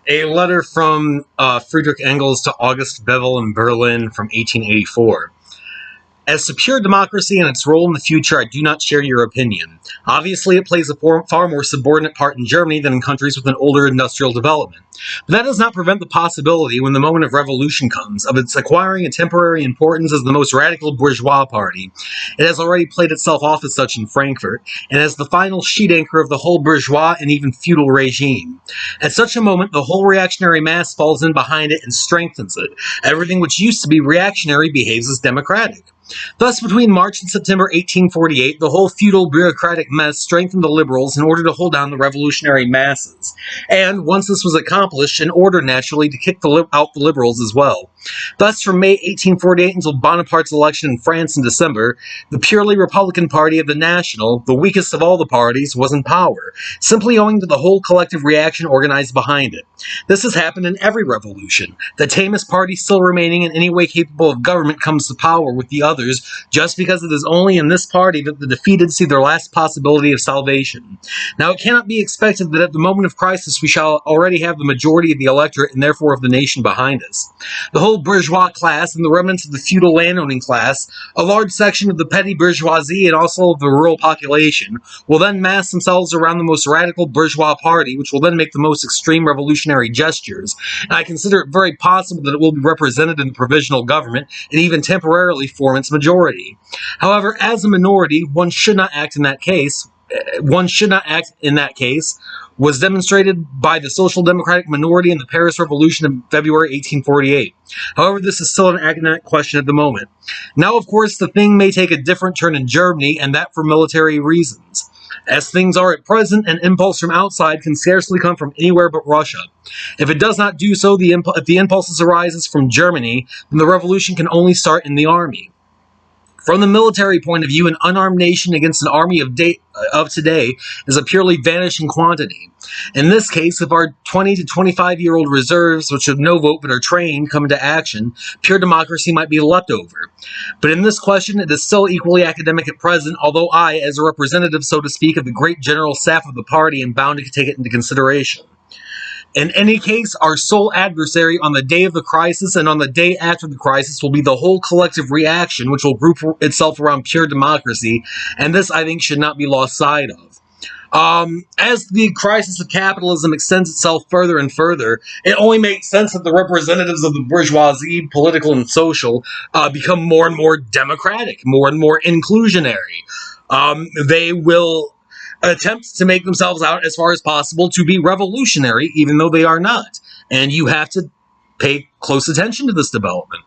A letter from Friedrich Engels to August Bebel in Berlin from 1884. As to pure democracy and its role in the future, I do not share your opinion. Obviously, it plays a far more subordinate part in Germany than in countries with an older industrial development. But that does not prevent the possibility, when the moment of revolution comes, of its acquiring a temporary importance as the most radical bourgeois party. It has already played itself off as such in Frankfurt, and as the final sheet anchor of the whole bourgeois and even feudal regime. At such a moment, the whole reactionary mass falls in behind it and strengthens it. Everything which used to be reactionary behaves as democratic. Thus, between March and September 1848, the whole feudal bureaucratic mess strengthened the liberals in order to hold down the revolutionary masses. And, once this was accomplished, in order, naturally, to kick out the liberals as well. Thus, from May 1848 until Bonaparte's election in France in December, the purely Republican Party of the National, the weakest of all the parties, was in power, simply owing to the whole collective reaction organized behind it. This has happened in every revolution. The tamest party still remaining in any way capable of government comes to power with the others, just because it is only in this party that the defeated see their last possibility of salvation. Now, it cannot be expected that at the moment of crisis we shall already have the majority of the electorate and therefore of the nation behind us. The whole bourgeois class and the remnants of the feudal landowning class, a large section of the petty bourgeoisie and also of the rural population, will then mass themselves around the most radical bourgeois party, which will then make the most extreme revolutionary gestures, and I consider it very possible that it will be represented in the provisional government and even temporarily form its majority. However, as a minority, one should not act in that case, was demonstrated by the Social Democratic minority in the Paris Revolution of February 1848. However, this is still an academic question at the moment. Now, of course, the thing may take a different turn in Germany, and that for military reasons. As things are at present, an impulse from outside can scarcely come from anywhere but Russia. If it does not do so, if the impulse arises from Germany, then the revolution can only start in the army. From the military point of view, an unarmed nation against an army of today is a purely vanishing quantity. In this case, if our 20 to 25-year-old reserves, which have no vote but are trained, come into action, pure democracy might be leapt over. But in this question, it is still equally academic at present, although I, as a representative, so to speak, of the great general staff of the party, am bound to take it into consideration. In any case, our sole adversary on the day of the crisis and on the day after the crisis will be the whole collective reaction, which will group itself around pure democracy, and this, I think, should not be lost sight of. As the crisis of capitalism extends itself further and further, it only makes sense that the representatives of the bourgeoisie, political and social, become more and more democratic, more and more inclusionary. They will attempt to make themselves out as far as possible to be revolutionary, even though they are not. And you have to pay close attention to this development.